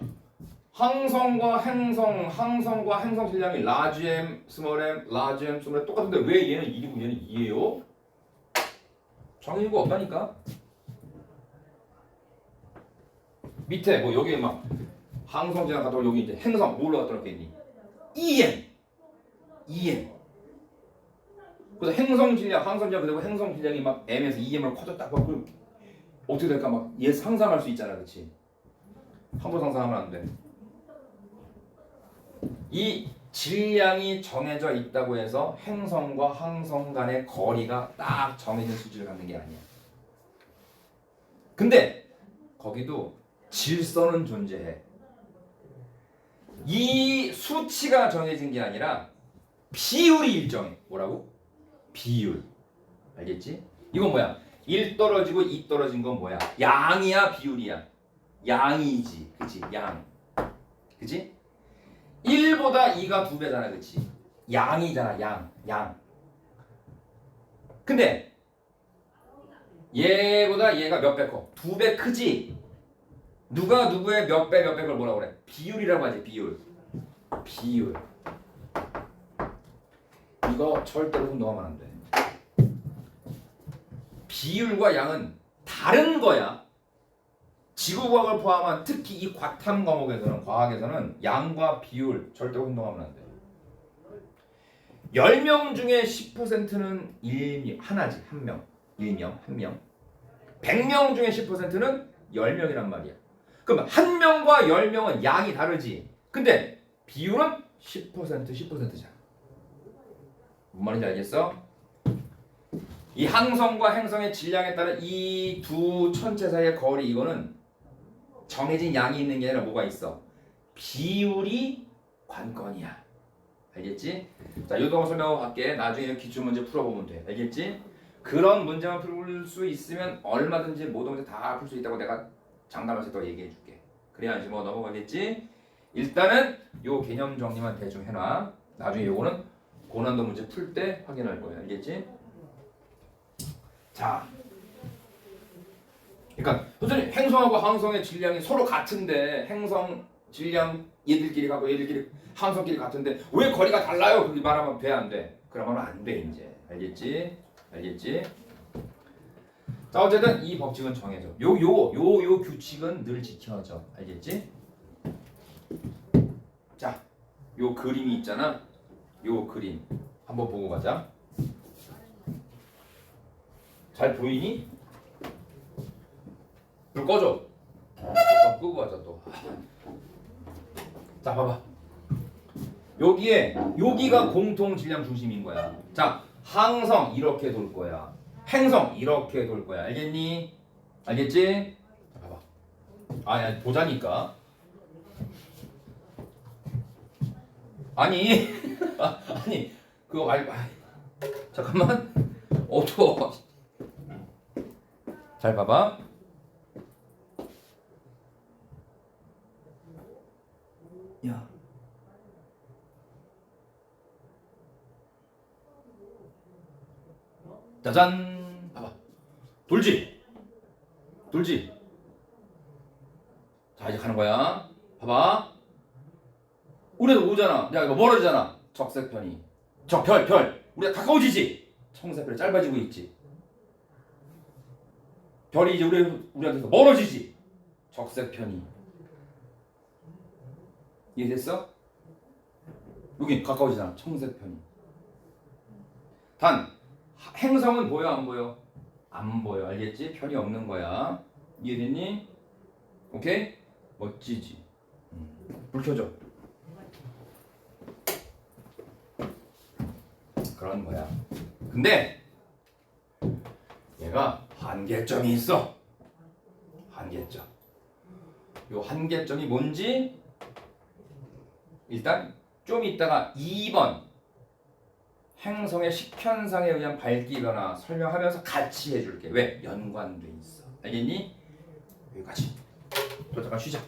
항성과 행성 질량이 large m, small m, large m, small m 똑같은데 왜 얘는 1이고 얘는 2예요? 정해진 거 없다니까. 밑에 뭐 여기에 막 항성 질량 갖다 여기 이제 행성 뭘로 갖다 놓겠니? EM. 그래서 행성 질량, 항성 질량 그리고 행성 질량이 막 m에서 2m으로 커졌다. 그럼 어떻게 될까 막 얘 상상할 수 있잖아, 그렇지? 함부로 상상하면 안 돼. 이 질량이 정해져 있다고 해서 행성과 항성 간의 거리가 딱 정해진 수치를 갖는 게 아니야. 근데 거기도 질서는 존재해. 이 수치가 정해진 게 아니라 비율이 일정해. 뭐라고? 비율. 알겠지? 이건 뭐야? 1 떨어지고 2 떨어진 건 뭐야? 양이야, 비율이야? 양이지. 그치? 양. 그치? 1보다 2가 2배잖아. 그치? 양이잖아. 양. 근데 얘보다 얘가 몇 배 커? 2배 크지? 누가 누구의 몇 배 걸 뭐라고 그래? 비율이라고 하지. 비율. 이거 절대로 혼동하면 안 돼. 비율과 양은 다른 거야. 지구과학을 포함한 특히 이 과탐 과목에서는, 과학에서는 양과 비율 절대로 혼동하면 안 돼. 10명 중에 10%는 하나지. 한 명. 100명 중에 10%는 10명이란 말이야. 그럼 한 명과 10명은 양이 다르지. 근데 비율은 10%잖아. 뭔 말인지 알겠어? 이 항성과 행성의 질량에 따른 이 두 천체 사이의 거리, 이거는 정해진 양이 있는 게 아니라 뭐가 있어? 비율이 관건이야. 알겠지? 자, 이 동안 설명하고 갈게. 나중에 기출문제 풀어보면 돼. 알겠지? 그런 문제만 풀 수 있으면 얼마든지 모든 문제 다 풀 수 있다고 내가 장담해서 또 얘기해 줄게. 그래야지 뭐 넘어가겠지? 일단은 요 개념 정리만 대충 해놔. 나중에 요거는 고난도 문제 풀 때 확인할 거야. 알겠지? 자, 그러니까 선생님 행성하고 항성의 질량이 서로 같은데 행성 질량 얘들끼리 가고 얘들끼리 항성끼리 같은데 왜 거리가 달라요? 그렇게 말하면 돼, 안 돼? 그러면 안 돼 이제. 알겠지? 자, 어쨌든 이 법칙은 정해져. 요 규칙은 늘 지켜져. 알겠지? 자, 요 그림이 있잖아. 요 그림 한번 보고 가자. 잘 보이니? 불 꺼줘. 끄고 가자 또. 자, 봐봐. 여기가 공통 질량 중심인 거야. 자, 항성 이렇게 돌 거야. 행성 이렇게 돌 거야. 알겠니? 알겠지? 자, 봐봐. 아니 보자니까. 아니 그거 말고. 잠깐만. 어두워. 잘 봐봐. 야. 짜잔. 봐봐. 돌지. 자, 이제 가는 거야. 봐봐. 우리도 오잖아. 야, 이거 멀어지잖아. 적색편이. 별. 우리가 가까워지지. 청색별이 짧아지고 있지. 별이 이제 우리한테서 멀어지지. 적색편이. 이해됐어? 여기 가까워지잖아. 청색편이. 단 행성은 보여 안 보여? 안 보여. 알겠지? 편이 없는 거야. 이해됐니? 오케이? 멋지지. 불 켜줘. 그런 거야. 근데 문제가 한계점이 있어. 한계점. 요 한계점이 뭔지 일단 좀 이따가 2번 행성의 식현상에 의한 밝기 변화 설명하면서 같이 해줄게. 왜? 연관돼 있어. 알겠니? 여기까지. 또 잠깐 쉬자.